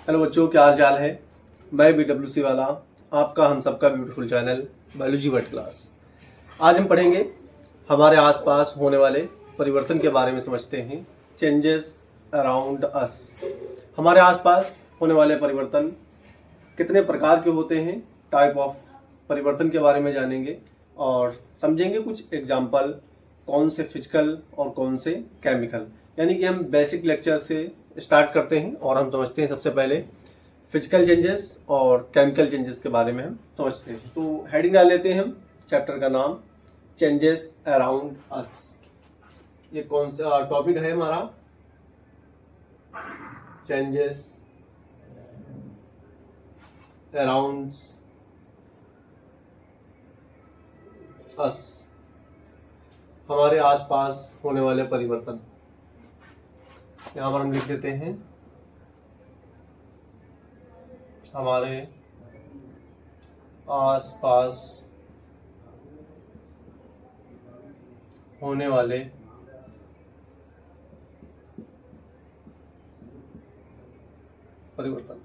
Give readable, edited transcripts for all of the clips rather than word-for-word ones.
Hello बच्चों, क्या हाल चाल है। मैं BWC वाला आपका हम सबका beautiful channel biology world class. आज हम पढ़ेंगे हमारे आसपास होने वाले परिवर्तन के बारे में। समझते हैं चेंजेस अराउंड अस। हमारे आसपास होने वाले परिवर्तन कितने प्रकार के होते हैं, टाइप ऑफ परिवर्तन के बारे में जानेंगे और समझेंगे कुछ एग्जाम्पल, कौन से फिजिकल और कौन से केमिकल। यानी कि हम बेसिक लेक्चर से स्टार्ट करते हैं और हम समझते हैं सबसे पहले फिजिकल चेंजेस और केमिकल चेंजेस के बारे में हम समझते हैं। तो हेडिंग डाल लेते हैं हम चैप्टर का नाम चेंजेस अराउंड अस। ये कौन सा टॉपिक है हमारा? चेंजेस अराउंड अस, हमारे आसपास होने वाले परिवर्तन। यहाँ पर हम लिख देते हैं हमारे आसपास होने वाले परिवर्तन।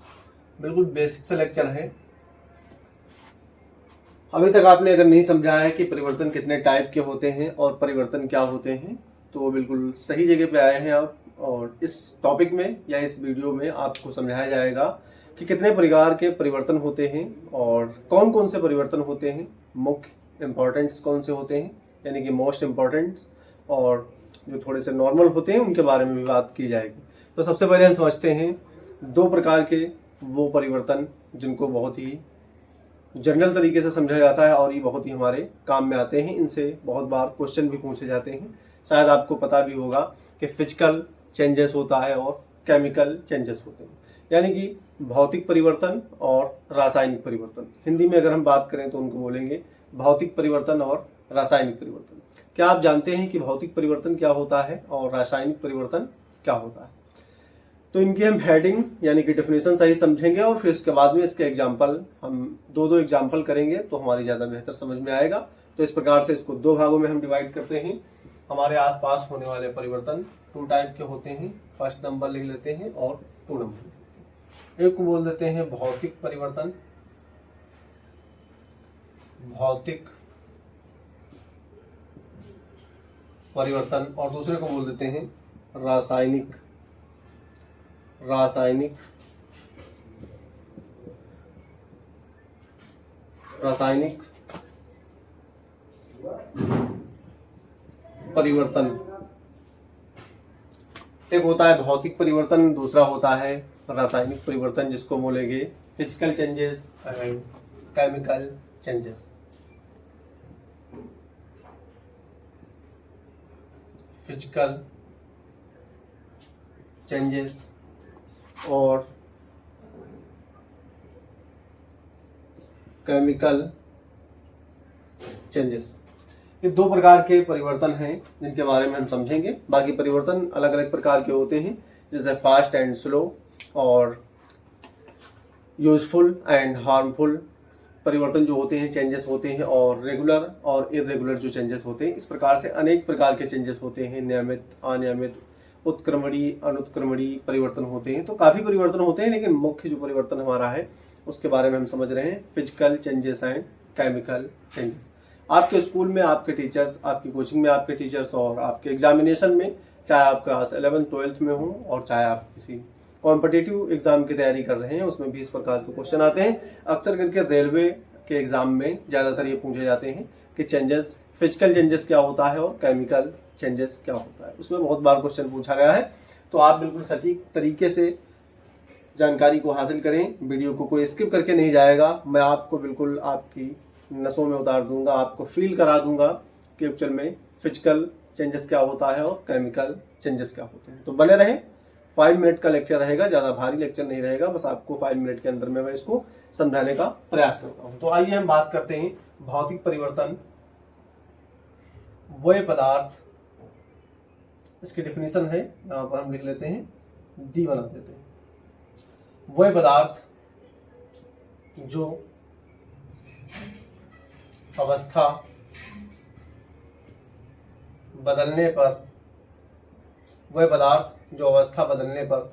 बिल्कुल बेसिक सा लेक्चर है। अभी तक आपने अगर नहीं समझा है कि परिवर्तन कितने टाइप के होते हैं और परिवर्तन क्या होते हैं, तो बिल्कुल सही जगह पे आए हैं आप। और इस टॉपिक में या इस वीडियो में आपको समझाया जाएगा कि कितने प्रकार के परिवर्तन होते हैं और कौन कौन से परिवर्तन होते हैं, मुख्य इम्पोर्टेंट्स कौन से होते हैं यानी कि मोस्ट इम्पोर्टेंट्स, और जो थोड़े से नॉर्मल होते हैं उनके बारे में भी बात की जाएगी। तो सबसे पहले हम समझते हैं दो प्रकार के वो परिवर्तन जिनको बहुत ही जनरल तरीके से समझा जाता है और ये बहुत ही हमारे काम में आते हैं। इनसे बहुत बार क्वेश्चन भी पूछे जाते हैं। शायद आपको पता भी होगा कि फिजिकल चेंजेस होता है और केमिकल चेंजेस होते हैं, यानी कि भौतिक परिवर्तन और रासायनिक परिवर्तन। हिंदी में अगर हम बात करें तो उनको बोलेंगे भौतिक परिवर्तन और रासायनिक परिवर्तन। क्या आप जानते हैं कि भौतिक परिवर्तन क्या होता है और रासायनिक परिवर्तन क्या होता है? तो इनकी हम हेडिंग यानी कि डेफिनेशन सही समझेंगे और फिर इसके बाद में इसके एग्जाम्पल हम दो एग्जाम्पल करेंगे तो हमारी ज़्यादा बेहतर समझ में आएगा। तो इस प्रकार से इसको दो भागों में हम डिवाइड करते हैं। हमारे आसपास होने वाले परिवर्तन टू टाइप के होते हैं। फर्स्ट नंबर लिख लेते हैं और 2 नंबर। एक को बोल देते हैं भौतिक परिवर्तन, भौतिक परिवर्तन, और दूसरे को बोल देते हैं रासायनिक परिवर्तन। एक होता है भौतिक परिवर्तन, दूसरा होता है रासायनिक परिवर्तन, जिसको बोलेंगे physical changes and chemical changes. Physical changes और केमिकल चेंजेस, ये दो प्रकार के परिवर्तन हैं जिनके बारे में हम समझेंगे। बाकी परिवर्तन अलग अलग प्रकार के होते हैं, जैसे फास्ट एंड स्लो और यूजफुल एंड हार्मफुल परिवर्तन जो होते हैं, चेंजेस होते हैं, और रेगुलर और इरेगुलर जो चेंजेस होते हैं। इस प्रकार से अनेक प्रकार के चेंजेस होते हैं। नियमित, अनियमित, उत्क्रमणीय, अनुत्क्रमणीय परिवर्तन होते हैं। तो काफ़ी परिवर्तन होते हैं, लेकिन मुख्य जो परिवर्तन हमारा है उसके बारे में हम समझ रहे हैं physical changes and chemical changes. आपके स्कूल में आपके टीचर्स, आपकी कोचिंग में आपके टीचर्स और आपके एग्जामिनेशन में, चाहे आप क्लास 11th 12th में हो और चाहे आप किसी कॉम्पिटिटिव एग्जाम की तैयारी कर रहे हैं, उसमें भी इस प्रकार के क्वेश्चन आते हैं। अक्सर करके रेलवे के एग्जाम में ज़्यादातर ये पूछे जाते हैं कि चेंजेस, फिजिकल चेंजेस क्या होता है और केमिकल चेंजेस क्या होता है। उसमें बहुत बार क्वेश्चन पूछा गया है। तो आप बिल्कुल सटीक तरीके से जानकारी को हासिल करें, वीडियो को कोई स्किप करके नहीं जाएगा। मैं आपको बिल्कुल आपकी नसों में उतार दूंगा, आपको फील करा दूंगा कि एक्चुअल में फिजिकल चेंजेस क्या होता है और केमिकल चेंजेस क्या होते हैं। तो बने रहें। 5 मिनट का लेक्चर रहेगा, ज़्यादा भारी लेक्चर नहीं रहेगा। बस आपको 5 मिनट के अंदर में मैं इसको समझाने का प्रयास करता हूँ। तो आइए हम बात करते हैं भौतिक परिवर्तन। वह पदार्थ, इसकी डेफिनेशन है, यहाँ पर हम लिख लेते हैं, डी बना देते हैं। वह पदार्थ जो अवस्था बदलने पर, वह पदार्थ जो अवस्था बदलने पर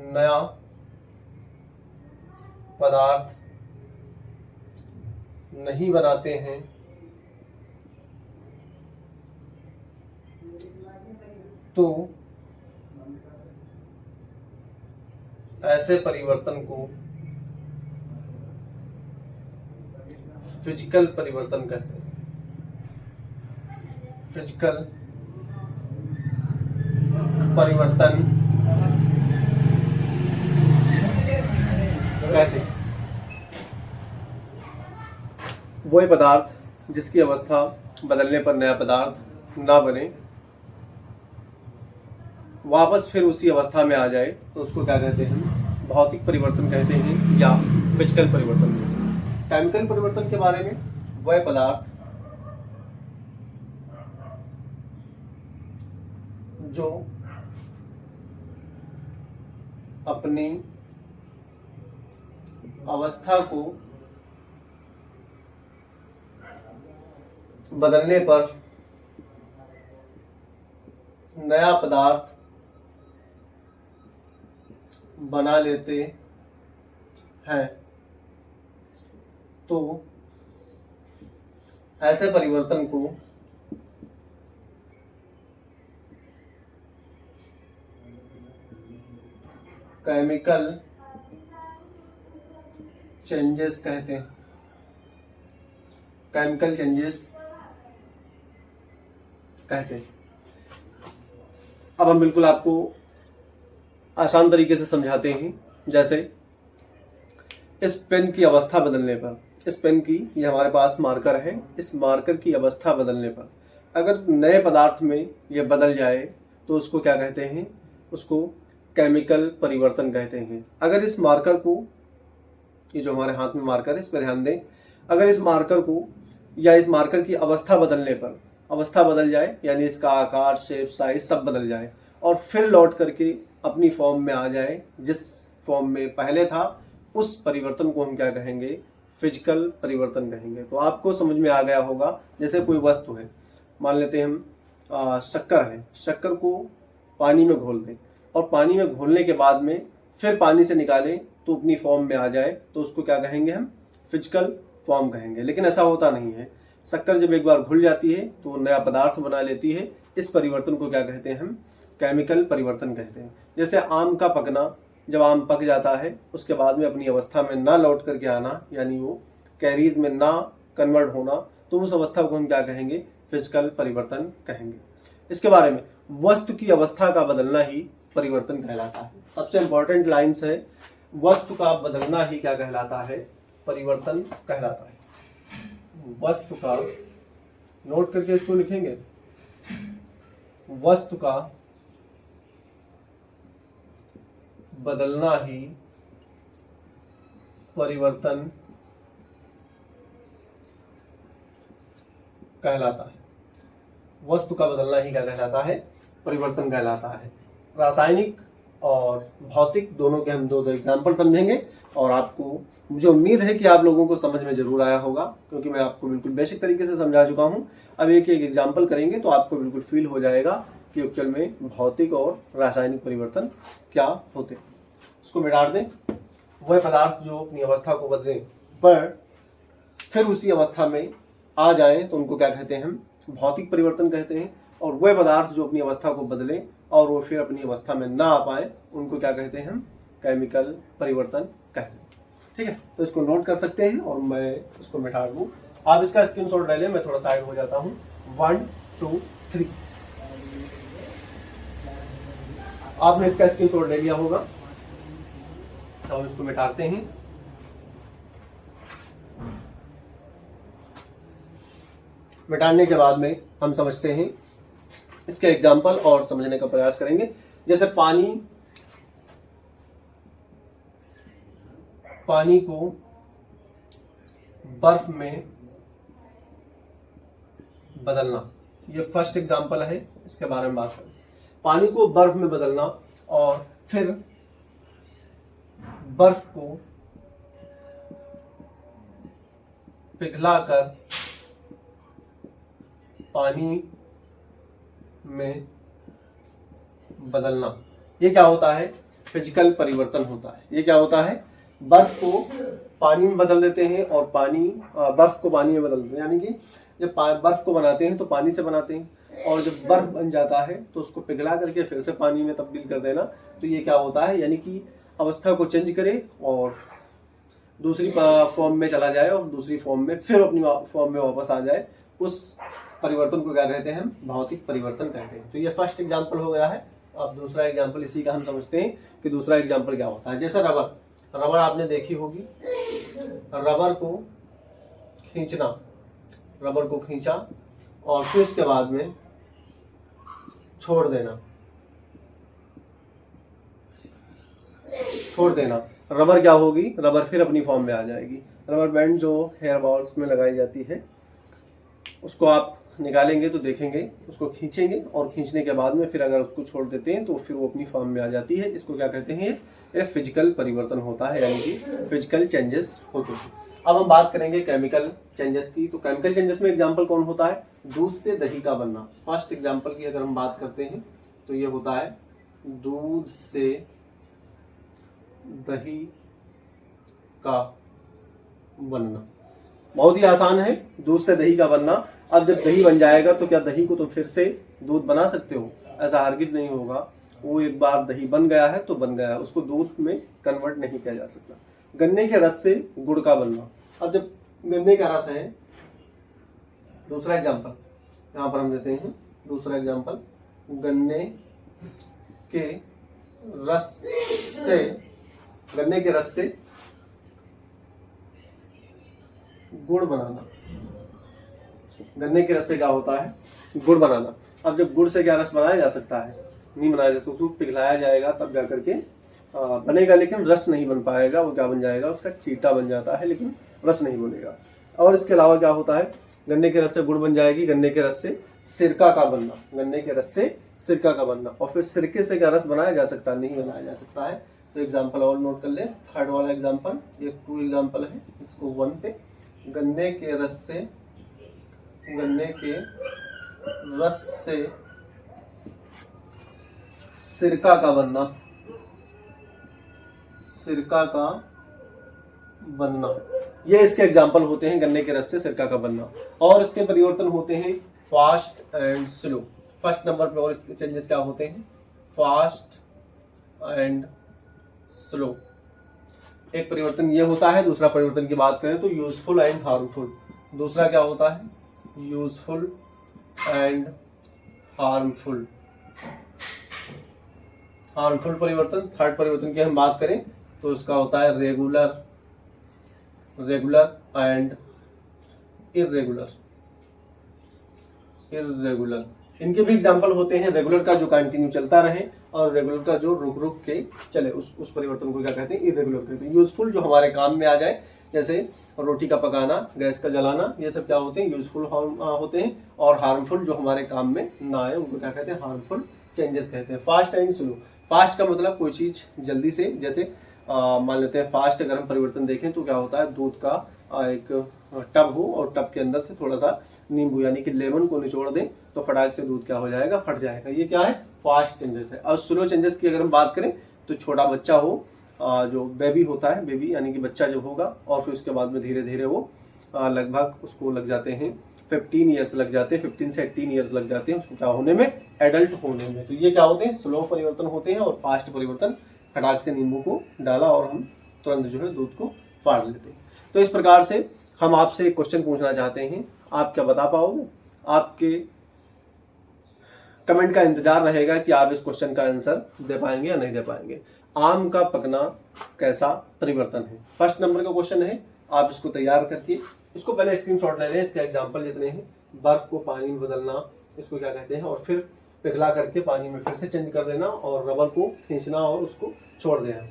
नया पदार्थ नहीं बनाते हैं तो ऐसे परिवर्तन को फिजिकल परिवर्तन कहते हैं। फिजिकल परिवर्तन कहते हैं। वही पदार्थ जिसकी अवस्था बदलने पर नया पदार्थ ना बने, वापस फिर उसी अवस्था में आ जाए, तो उसको क्या कहते हैं? भौतिक परिवर्तन कहते हैं या फिजिकल परिवर्तन कहते हैं। केमिकल परिवर्तन के बारे में, वह पदार्थ जो अपनी अवस्था को बदलने पर नया पदार्थ बना लेते हैं, तो ऐसे परिवर्तन को केमिकल चेंजेस कहते हैं। केमिकल चेंजेस कहते हैं। अब हम बिल्कुल आपको आसान तरीके से समझाते हैं। जैसे इस पेन की अवस्था बदलने पर, इस पेन की, ये हमारे पास मार्कर है, इस मार्कर की अवस्था बदलने पर अगर नए पदार्थ में ये बदल जाए तो उसको क्या कहते हैं? उसको केमिकल परिवर्तन कहते हैं। अगर इस मार्कर को, ये जो हमारे हाथ में मार्कर है, इस पर ध्यान दें, अगर इस मार्कर को या इस मार्कर की अवस्था बदलने पर, अवस्था बदल जाए यानी इसका आकार, शेप, साइज सब बदल जाए और फिर लौट करके अपनी फॉर्म में आ जाए जिस फॉर्म में पहले था, उस परिवर्तन को हम क्या कहेंगे? फिजिकल परिवर्तन कहेंगे। तो आपको समझ में आ गया होगा। जैसे कोई वस्तु है, मान लेते हैं हम शक्कर है, शक्कर को पानी में घोल दें और पानी में घोलने के बाद में फिर पानी से निकालें तो अपनी फॉर्म में आ जाए, तो उसको क्या कहेंगे हम? फिजिकल फॉर्म कहेंगे। लेकिन ऐसा होता नहीं है। शक्कर जब एक बार घुल जाती है तो नया पदार्थ बना लेती है। इस परिवर्तन को क्या कहते हैं हम? केमिकल परिवर्तन कहते हैं। जैसे आम का पकना, जब आम पक जाता है उसके बाद में अपनी अवस्था में ना लौट करके आना, यानी वो कैरीज में ना कन्वर्ट होना, तो उस अवस्था को हम क्या कहेंगे? फिजिकल परिवर्तन कहेंगे। इसके बारे में, वस्तु की अवस्था का बदलना ही परिवर्तन कहलाता है। सबसे इंपॉर्टेंट लाइन्स है, वस्तु का बदलना ही क्या कहलाता है? परिवर्तन कहलाता है। वस्तु का, नोट करके इसको लिखेंगे, वस्तु का बदलना ही परिवर्तन कहलाता है। वस्तु का बदलना ही क्या कहलाता है? परिवर्तन कहलाता है। रासायनिक और भौतिक दोनों के हम दो एग्जाम्पल समझेंगे और आपको, मुझे उम्मीद है कि आप लोगों को समझ में जरूर आया होगा, क्योंकि मैं आपको बिल्कुल बेसिक तरीके से समझा चुका हूं। अब एक एक एग्जाम्पल करेंगे तो आपको बिल्कुल फील हो जाएगा कि एक्चुअल में भौतिक और रासायनिक परिवर्तन क्या होते हैं। उसको मिटा दें। वह पदार्थ जो अपनी अवस्था को बदले पर फिर उसी अवस्था में आ जाए तो उनको क्या कहते हैं? हम भौतिक परिवर्तन कहते हैं। और वह पदार्थ जो अपनी अवस्था को बदले और वो फिर अपनी अवस्था में ना आ पाए, उनको क्या कहते हैं? हम केमिकल परिवर्तन कहते हैं। ठीक है, तो इसको नोट कर सकते हैं और मैं इसको मिटा दूं। आप इसका स्क्रीनशॉट ले लें, मैं थोड़ा साइड हो जाता हूं। 1 2 3, आपने इसका स्क्रीनशॉट ले लिया होगा। तो हम इसको मिटाते हैं। मिटाने के बाद में हम समझते हैं इसके एग्जाम्पल और समझने का प्रयास करेंगे। जैसे पानी को बर्फ में बदलना, ये फर्स्ट एग्जाम्पल है, इसके बारे में बात करें। पानी को बर्फ में बदलना और फिर बर्फ को पिघलाकर पानी में बदलना। ये क्या होता है? फिजिकल परिवर्तन होता है। ये क्या होता है, बर्फ को पानी में बदल देते हैं और बर्फ को पानी में बदल देते हैं। यानी कि जब बर्फ को बनाते हैं तो पानी से बनाते हैं, और जब बर्फ बन जाता है तो उसको पिघला करके फिर से पानी में तब्दील कर देना। तो ये क्या होता है, यानी कि अवस्था को चेंज करे और दूसरी फॉर्म में चला जाए और दूसरी फॉर्म में फिर अपनी फॉर्म में वापस आ जाए। उस परिवर्तन को क्या कहते हैं, हम भौतिक परिवर्तन कहते हैं। तो ये फर्स्ट एग्जाम्पल हो गया है। अब दूसरा एग्जाम्पल इसी का हम समझते हैं कि दूसरा एग्जाम्पल क्या होता है। जैसे रबर आपने देखी होगी, रबर को खींचा और फिर उसके बाद में छोड़ देना, रबर क्या होगी, रबर फिर अपनी फॉर्म में आ जाएगी। रबर बैंड जो हेयर बॉल्स में लगाई जाती है, उसको आप निकालेंगे तो देखेंगे, उसको खींचेंगे और खींचने के बाद में फिर अगर उसको छोड़ देते हैं तो फिर वो अपनी फॉर्म में आ जाती है। इसको क्या कहते हैं, ये फिजिकल परिवर्तन होता है, यानी कि फिजिकल चेंजेस होते हैं। अब हम बात करेंगे केमिकल चेंजेस की। तो केमिकल चेंजेस में एग्जांपल कौन होता है, दूध से दही का बनना। फर्स्ट एग्जांपल की अगर हम बात करते हैं तो ये होता है दूध से दही का बनना। बहुत ही आसान है, दूध से दही का बनना। अब जब दही बन जाएगा तो क्या दही को तो फिर से दूध बना सकते हो, ऐसा हरगिज नहीं होगा। वो एक बार दही बन गया है तो बन गया है, उसको दूध में कन्वर्ट नहीं किया जा सकता। गन्ने के रस से गुड़ का बनना। अब जब गन्ने का रस है, दूसरा एग्जांपल यहाँ पर हम देते हैं, दूसरा एग्जांपल गन्ने के रस से गुड़ बनाना। गन्ने के रस से क्या होता है, गुड़ बनाना। अब जब गुड़ से क्या रस बनाया जा सकता है, नहीं बनाया जा सकता, तो पिघलाया जाएगा तब जाकर के बनेगा, लेकिन रस नहीं बन पाएगा। वो क्या बन जाएगा, उसका चीटा बन जाता है, लेकिन रस नहीं बनेगा। और इसके अलावा क्या होता है, गन्ने के रस से गुड़ बन जाएगी, गन्ने के रस से सिरका का बनना, गन्ने के रस से सिरका का बनना। और फिर सिरके से क्या रस बनाया जा सकता है, नहीं बनाया जा सकता है। तो एग्जाम्पल और नोट कर ले। थर्ड वाला एग्जाम्पल, ये 2 एग्जाम्पल है, इसको 1 पे। गन्ने के रस से सिरका का बनना, ये इसके एग्जाम्पल होते हैं, गन्ने के रस से सिरका का बनना। और इसके परिवर्तन होते हैं fast and slow. First number पे और इसके चेंजेस क्या होते हैं, फास्ट एंड स्लो। एक परिवर्तन ये होता है। दूसरा परिवर्तन की बात करें तो यूजफुल एंड हार्मफुल। दूसरा क्या होता है, यूजफुल एंड हार्मफुल परिवर्तन। थर्ड परिवर्तन की हम बात करें तो उसका होता है रेगुलर एंड इर्रेगुलर। इनके भी एग्जाम्पल होते हैं। रेगुलर का जो कंटिन्यू चलता रहे और रेगुलर का जो रुक रुक के चले, उस परिवर्तन को क्या कहते हैं, इर्रेगुलर कहते हैं। यूजफुल जो हमारे काम में आ जाए, जैसे रोटी का पकाना, गैस का जलाना, ये सब क्या होते हैं, यूजफुल होते हैं। और हार्मफुल जो हमारे काम में ना आए, उनको क्या कहते हैं, हार्मफुल चेंजेस कहते हैं। Fast and slow. फास्ट का मतलब कोई चीज जल्दी से, जैसे मान लेते हैं फास्ट अगर हम परिवर्तन देखें तो क्या होता है, दूध का एक टब हो और टब के अंदर से थोड़ा सा नींबू यानी कि लेमन को निचोड़ दें तो फटाक से दूध क्या हो जाएगा, फट जाएगा। ये क्या है, फास्ट चेंजेस है। और स्लो चेंजेस की अगर हम बात करें तो छोटा बच्चा हो, जो बेबी होता है, बेबी यानी कि बच्चा जब होगा और फिर उसके बाद में धीरे धीरे वो लगभग उसको लग जाते हैं 15 ईयर्स लग जाते हैं, 15 से 18 ईयर्स लग जाते हैं उसको क्या होने में, एडल्ट होने में। तो ये क्या होते हैं, स्लो परिवर्तन होते हैं। और फास्ट परिवर्तन, फटाक से नींबू को डाला और हम तुरंत जो है दूध को फाड़ लेते हैं। तो इस प्रकार से हम आपसे एक क्वेश्चन पूछना चाहते हैं, आप क्या बता पाओगे? आपके कमेंट का इंतजार रहेगा कि आप इस क्वेश्चन का आंसर दे पाएंगे या नहीं दे पाएंगे। आम का पकना कैसा परिवर्तन है? फर्स्ट नंबर का क्वेश्चन है। आप इसको तैयार करके इसको पहले स्क्रीनशॉट ले लें। इसके एग्जांपल जितने हैं, बर्फ को पानी में बदलना, इसको क्या कहते हैं, और फिर पिघला करके पानी में फिर से चेंज कर देना, और रबर को खींचना और उसको छोड़ देना।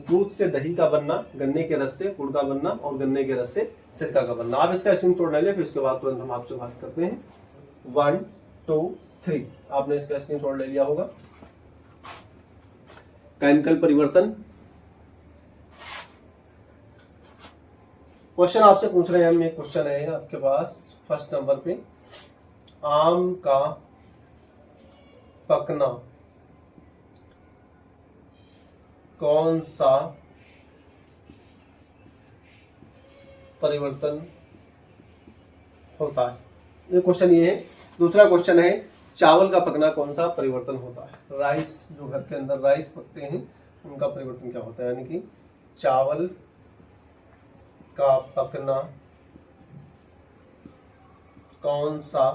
दूध से दही का बनना, गन्ने के रस से गुड़ का बनना, और गन्ने के रस से सिरका का बनना। आप इसका स्क्रीनशॉट ले लें, फिर उसके बाद तुरंत हम आपसे बात करते हैं। 1 2 3 आपने इसका स्क्रीनशॉट ले लिया होगा। केमिकल परिवर्तन क्वेश्चन आपसे पूछ रहे हैं हम। एक क्वेश्चन है आपके पास फर्स्ट नंबर पे, आम का पकना कौन सा परिवर्तन होता है? ये क्वेश्चन ये है। दूसरा क्वेश्चन है चावल का पकना कौन सा परिवर्तन होता है? राइस, जो घर के अंदर राइस पकते हैं उनका परिवर्तन क्या होता है? यानी कि चावल का पकना कौन सा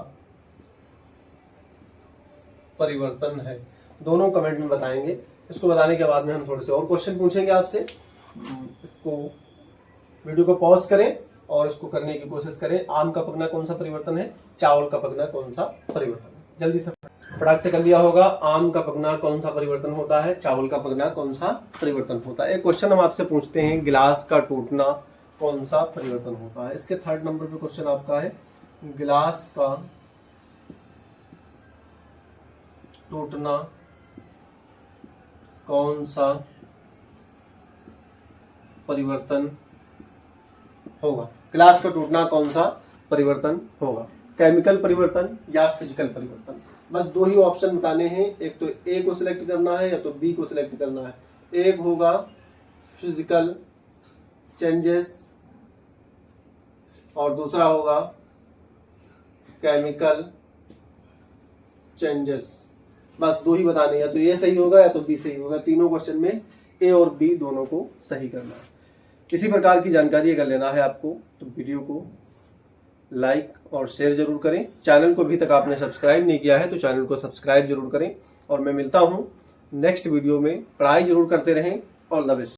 परिवर्तन है? दोनों कमेंट में बताएंगे। इसको बताने के बाद में हम थोड़े से और क्वेश्चन पूछेंगे आपसे। इसको वीडियो को पॉज करें और इसको करने की कोशिश करें। आम का पकना कौन सा परिवर्तन है? चावल का पकना कौन सा परिवर्तन है? जल्दी से फटाक से कर लिया होगा। आम का पकना कौन सा परिवर्तन होता है? चावल का पकना कौन सा परिवर्तन होता है? एक क्वेश्चन हम आपसे पूछते हैं, गिलास का टूटना कौन सा परिवर्तन होता है? इसके 3rd नंबर पे क्वेश्चन आपका है, गिलास का टूटना कौन सा परिवर्तन होगा? गिलास का टूटना कौन सा परिवर्तन होगा? केमिकल परिवर्तन या फिजिकल परिवर्तन? बस 2 ही ऑप्शन बताने हैं। एक तो ए को सिलेक्ट करना है या तो बी को सिलेक्ट करना है। एक होगा फिजिकल चेंजेस और दूसरा होगा केमिकल चेंजेस। बस 2 ही बताने, या तो ये सही होगा या तो बी सही होगा। तीनों क्वेश्चन में ए और बी दोनों को सही करना है। किसी प्रकार की जानकारी अगर लेना है आपको तो वीडियो को लाइक और शेयर जरूर करें। चैनल को अभी तक आपने सब्सक्राइब नहीं किया है तो चैनल को सब्सक्राइब जरूर करें। और मैं मिलता हूं नेक्स्ट वीडियो में। पढ़ाई जरूर करते रहें। All the best.